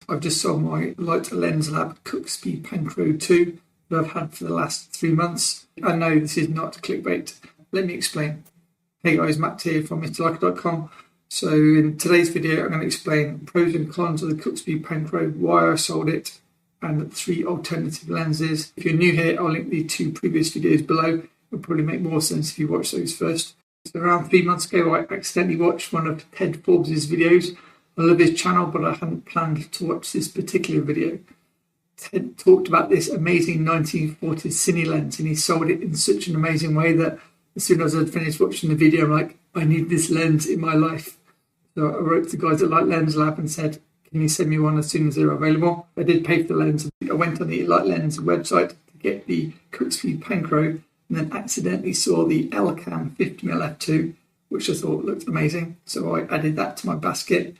I've just sold my Leica Lens Lab Cook Speed Panchro 2 that I've had for the last 3 months. I know this is not clickbait. Let me explain. Hey guys, Matt here from MrLeica.com. So in today's video, I'm going to explain pros and cons of the Cook Speed Panchro, why I sold it, and 3 alternative lenses. If you're new here, I'll link the 2 previous videos below. It'll probably make more sense if you watch those first. So around 3 months ago, I accidentally watched one of Ted Forbes' videos. I love his channel, but I hadn't planned to watch this particular video. Ted talked about this amazing 1940s cine lens, and he sold it in such an amazing way that as soon as I'd finished watching the video, I'm like, I need this lens in my life. So I wrote to the guys at Leica Lens Lab and said, can you send me one as soon as they're available? I did pay for the lens. I went on the Leica Lens website to get the Cook Speed Panchro, and then accidentally saw the Elcan 50mm f2, which I thought looked amazing. So I added that to my basket.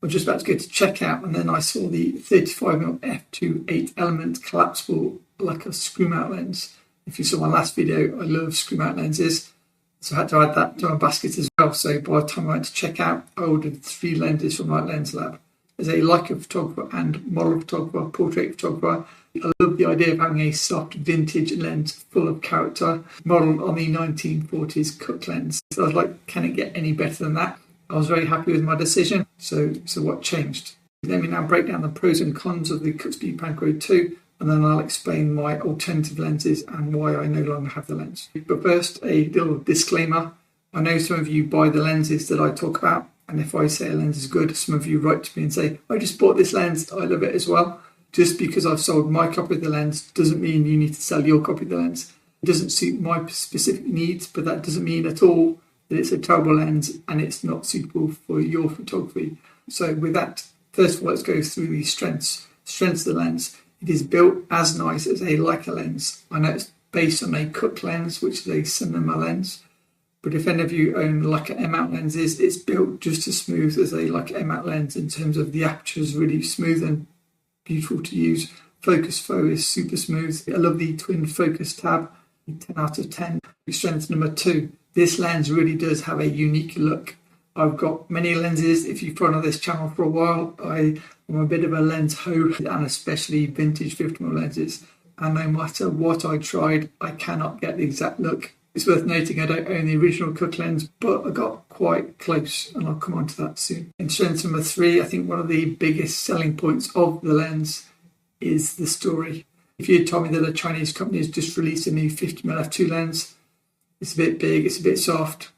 I was just about to go to checkout, and then I saw the 35mm f2 8-element collapsible Leica screw mount lens. If you saw my last video, I love screw mount lenses, so I had to add that to my basket as well. So by the time I went to checkout, I ordered 3 lenses from Leica Lens Lab. As a Leica photographer and model photographer, portrait photographer, I love the idea of having a soft vintage lens full of character, modelled on the 1940s Cook lens. So I was like, can it get any better than that? I was very happy with my decision. So what changed? Let me now break down the pros and cons of the Cook Speed Panchro 2, and then I'll explain my alternative lenses and why I no longer have the lens. But first, a little disclaimer. I know some of you buy the lenses that I talk about, and if I say a lens is good, some of you write to me and say, I just bought this lens, I love it as well. Just because I've sold my copy of the lens doesn't mean you need to sell your copy of the lens. It doesn't suit my specific needs, but that doesn't mean at all that it's a terrible lens and it's not suitable for your photography. So with that, first of all, let's go through the strengths. Strengths of the lens. It is built as nice as a Leica lens. I know it's based on a Cook lens, which is a cinema lens. But if any of you own Leica M-mount lenses, it's built just as smooth as a Leica M-mount lens in terms of the aperture is really smooth and beautiful to use. Focus flow is super smooth. I love the twin focus tab, 10 out of 10. Strength number 2, this lens really does have a unique look. I've got many lenses. If you've followed this channel for a while, I'm a bit of a lens ho, and especially vintage 50mm lenses. And no matter what I tried, I cannot get the exact look. It's worth noting I don't own the original Cook lens, but I got quite close, and I'll come on to that soon. In strength number 3, I think one of the biggest selling points of the lens is the story. If you had told me that a Chinese company has just released a new 50mm f2 lens, it's a bit big, it's a bit soft,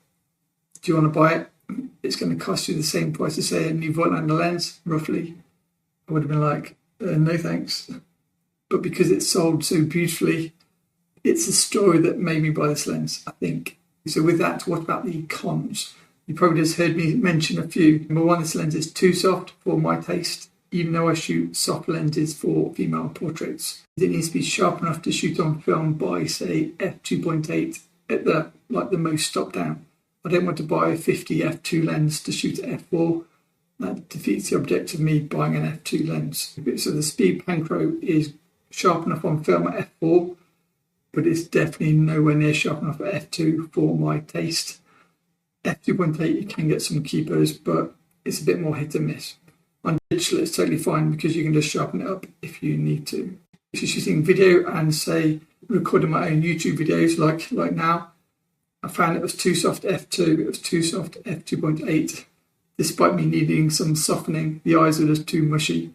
do you want to buy it? It's going to cost you the same price as, say, a new Voigtlander lens, roughly. I would have been like, no thanks. But because it's sold so beautifully, it's a story that made me buy this lens, I think. So with that, what about the cons? You probably just heard me mention a few. Number 1, this lens is too soft for my taste, even though I shoot soft lenses for female portraits. It needs to be sharp enough to shoot on film by, say, f2.8 at the most stop down. I don't want to buy a 50 f2 lens to shoot at f4. That defeats the object of me buying an f2 lens. So the Speed Panchro is sharp enough on film at f4, but it's definitely nowhere near sharp enough at f2 for my taste. f2.8 you can get some keepers, but it's a bit more hit and miss. On digital it's totally fine because you can just sharpen it up if you need to. If you're shooting video and, say, recording my own YouTube videos like now, I found it was too soft f2, it was too soft f2.8. Despite me needing some softening, the eyes were just too mushy,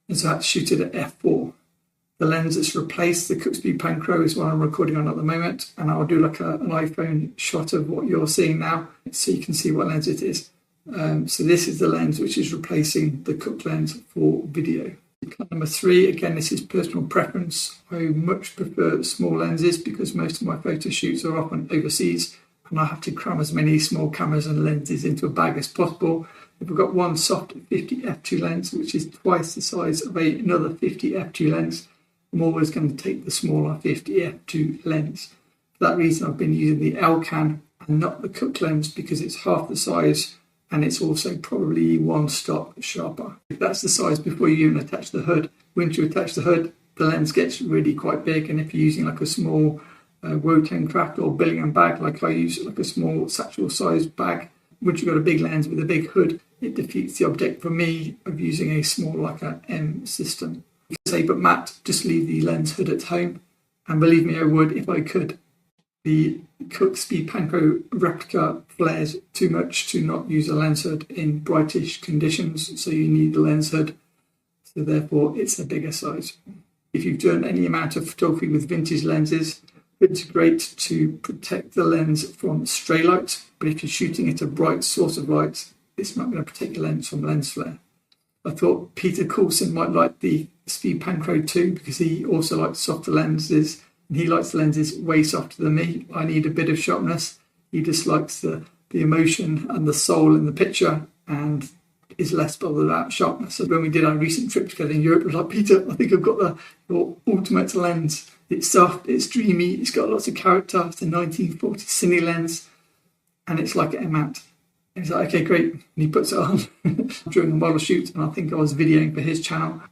and so I had to shoot it at f4. The lens that's replaced the Cook Speed Panchro is what I'm recording on at the moment, and I'll do like an iPhone shot of what you're seeing now so you can see what lens it is. So this is the lens which is replacing the Cook lens for video. Number 3, again, this is personal preference. I much prefer small lenses because most of my photo shoots are often overseas and I have to cram as many small cameras and lenses into a bag as possible. If I've got one soft 50 f2 lens, which is twice the size of another 50 f2 lens, I'm always going to take the smaller 50 f2 lens. For that reason, I've been using the Elcan and not the Cook lens because it's half the size and it's also probably 1 stop sharper. That's the size before you even attach the hood. Once you attach the hood, the lens gets really quite big, and if you're using like a small Wotan craft or Billingham bag, like I use like a small satchel size bag, once you've got a big lens with a big hood, it defeats the object for me of using a small Leica M system. You can say, but Matt, just leave the lens hood at home. And believe me, I would if I could. The Cooksby Panchro replica flares too much to not use a lens hood in brightish conditions, so you need the lens hood. So therefore, it's a bigger size. If you've done any amount of photography with vintage lenses, it's great to protect the lens from stray light, but if you're shooting at a bright source of light, it's not going to protect your lens from lens flare. I thought Peter Coulson might like the Speed Panchro 2 because he also likes softer lenses, and he likes the lenses way softer than me. I need a bit of sharpness. He just likes the emotion and the soul in the picture and is less bothered about sharpness. So when we did our recent trip together in Europe, I was like, Peter, I think I've got your ultimate lens. It's soft, it's dreamy, it's got lots of character. It's a 1940 cine lens, and it's like an M-mount. And he's like, okay, great. And he puts it on during a model shoot, and I think I was videoing for his channel.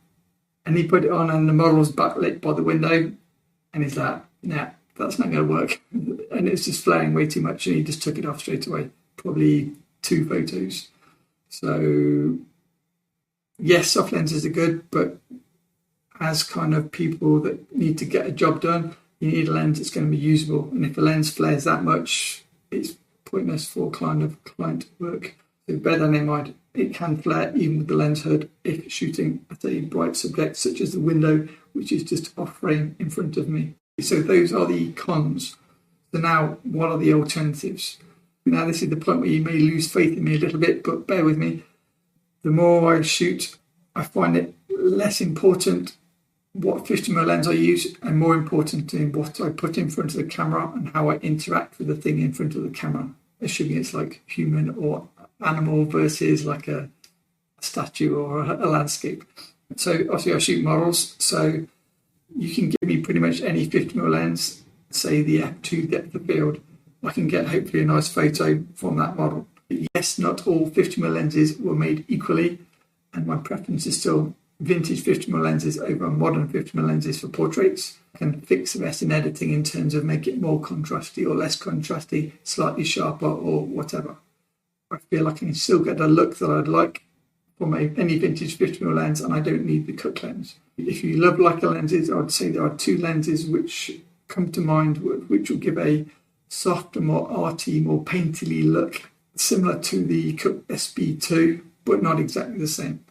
And he put it on, and the model was backlit by the window. And he's like, nah, that's not going to work. And it's just flaring way too much, and he just took it off straight away. Probably 2 photos. So, yes, soft lenses are good, but as kind of people that need to get a job done, you need a lens that's going to be usable. And if a lens flares that much, it's pointless for client work. So bear that in mind. It can flare even with the lens hood if it's shooting at a bright subject such as the window, which is just off frame in front of me. So those are the cons. So now, what are the alternatives? Now, this is the point where you may lose faith in me a little bit, but bear with me. The more I shoot, I find it less important what 50mm lens I use and more important in what I put in front of the camera and how I interact with the thing in front of the camera, assuming it's like human or animal versus like a statue or a landscape. So obviously I shoot models, so you can give me pretty much any 50mm lens, say the f2 depth of field, I can get hopefully a nice photo from that model. Yes, not all 50mm lenses were made equally, and my preference is still vintage 50mm lenses over modern 50mm lenses for portraits. I can fix the rest in editing in terms of make it more contrasty or less contrasty, slightly sharper or whatever. I feel like I can still get the look that I'd like from any vintage 50mm lens, and I don't need the cut lens. If you love Leica lenses, I'd say there are 2 lenses which come to mind which will give a softer, more arty, more painterly look, similar to the Cooke SB2, but not exactly the same.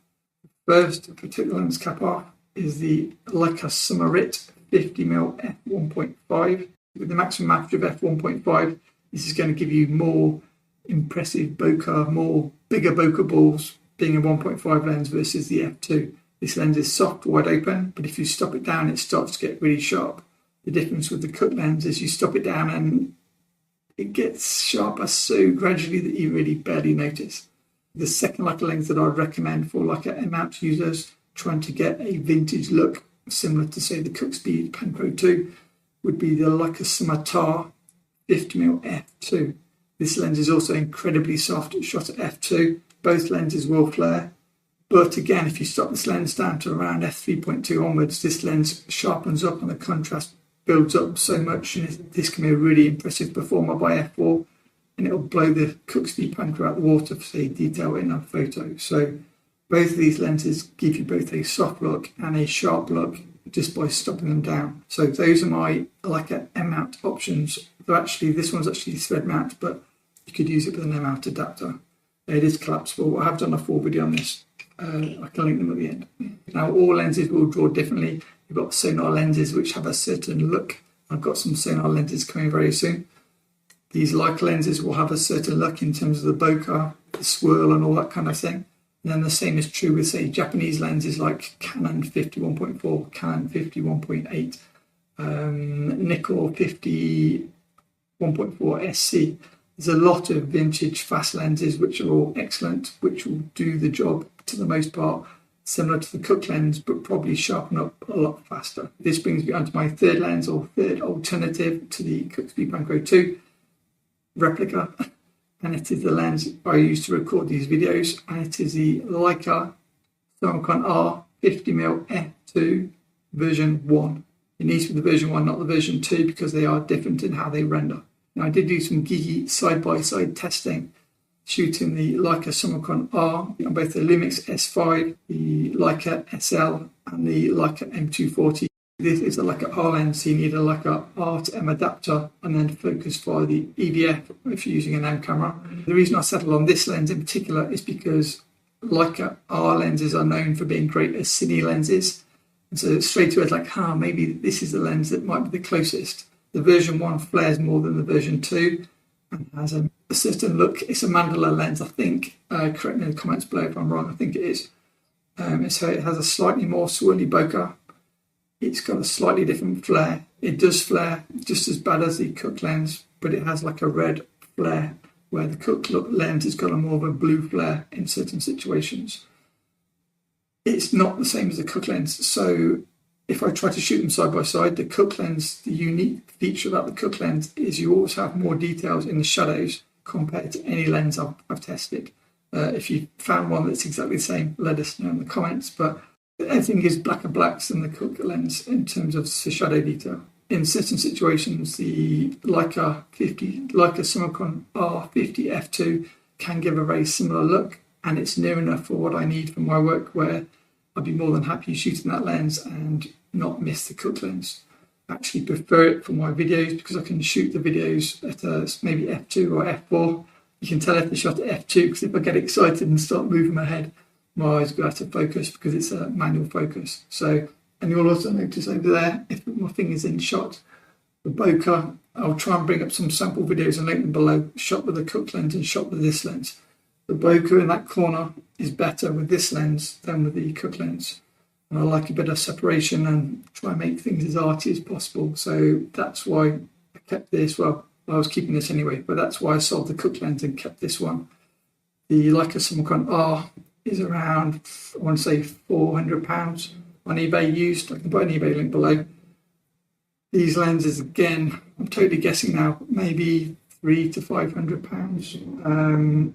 First particular lens cap off is the Leica Summerit 50mm f1.5. With the maximum aperture of f1.5, this is going to give you more impressive bokeh, bigger bokeh balls being a 1.5 lens versus the f2. This lens is soft, wide open, but if you stop it down, it starts to get really sharp. The difference with the Cooke lens is you stop it down and it gets sharper so gradually that you really barely notice. The second Leica lens that I'd recommend for Leica M-mount users trying to get a vintage look, similar to say the Cooksby Panchro 2, would be the Leica Scimitar 50mm f2. This lens is also incredibly soft, shot at f2. Both lenses will flare, but again, if you stop this lens down to around f3.2 onwards, this lens sharpens up and the contrast builds up so much, and this can be a really impressive performer by f4, and it'll blow the Cooksby Panchro out the water for, say, detail in a photo. So both of these lenses give you both a soft look and a sharp look just by stopping them down. So those are my Leica M-mount options. Though actually, this one's actually thread mount, but you could use it with an M-mount adapter. It is collapsible. I have done a full video on this. I can link them at the end. Now, all lenses will draw differently. You've got sonar lenses which have a certain look. I've got some sonar lenses coming very soon. These Leica lenses will have a certain look in terms of the bokeh, the swirl and all that kind of thing. And then the same is true with, say, Japanese lenses like Canon 51.4, Canon 51.8, Nikon 51.4 SC. There's a lot of vintage fast lenses which are all excellent, which will do the job to the most part, similar to the Cooke lens, but probably sharpen up a lot faster. This brings me on to my third lens, or third alternative to the Cooksby Panchro 2 replica, and it is the lens I use to record these videos, and it is the Leica Thermocon R 50mm f2 version 1. It needs to be the version 1, not the version 2, because they are different in how they render. Now, I did do some geeky side-by-side testing shooting the Leica Summicron R on both the Lumix S5, the Leica SL, and the Leica M240. This is a Leica R lens, so you need a Leica R to M adapter and then focus via the EVF if you're using an M camera. The reason I settled on this lens in particular is because Leica R lenses are known for being great as cine lenses. And so straight away it's like, maybe this is the lens that might be the closest. The version 1 flares more than the version 2 and has a certain look. It's a mandala lens, I think. Correct me in the comments below if I'm wrong, I think it is. So it has a slightly more swirly bokeh. It's got a slightly different flare. It does flare just as bad as the Cooke lens, but it has like a red flare, where the Cooke lens has got a more of a blue flare in certain situations. It's not the same as the Cooke lens. So if I try to shoot them side by side, the Cooke lens, the unique feature about the Cooke lens is you always have more details in the shadows compared to any lens I've tested. If you found one that's exactly the same, let us know in the comments. But everything is blacker blacks than the Cooke lens in terms of the shadow detail. In certain situations, the Leica Summicron R50 f2 can give a very similar look, and it's near enough for what I need for my work where I'd be more than happy shooting that lens and not miss the Cooke lens. I actually prefer it for my videos because I can shoot the videos at maybe f2 or f4. You can tell if the shot at f2 because if I get excited and start moving my head, my eyes go out of focus because it's a manual focus. So, and you'll also notice over there, if my finger's in shot, the bokeh, I'll try and bring up some sample videos and link them below, shot with the Cooke lens and shot with this lens. The bokeh in that corner is better with this lens than with the Cooke lens. And I like a bit of separation and try and make things as arty as possible. So that's why I kept this. Well, I was keeping this anyway, but that's why I sold the Cooke lens and kept this one. The Leica Summicron R is around, I want to say, £400 on eBay used. I can put an eBay link below. These lenses, again, I'm totally guessing now, maybe £300 to £500.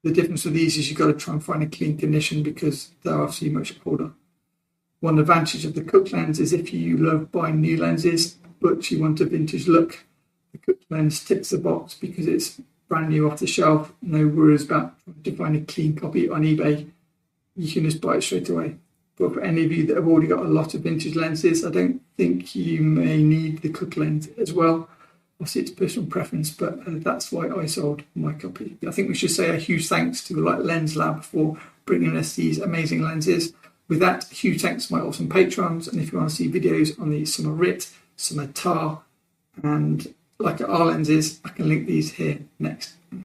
The difference with these is you've got to try and find a clean condition because they're obviously much older. One advantage of the Cooke lens is if you love buying new lenses, but you want a vintage look, the Cooke lens ticks the box because it's brand new off the shelf, no worries about trying to find a clean copy on eBay. You can just buy it straight away. But for any of you that have already got a lot of vintage lenses, I don't think you may need the Cooke lens as well. Obviously, it's personal preference, but that's why I sold my copy. I think we should say a huge thanks to Lens Lab for bringing us these amazing lenses. With that, a huge thanks to my awesome patrons. And if you want to see videos on the Summer Rit, Summer Tar, and Leica R lenses, I can link these here next.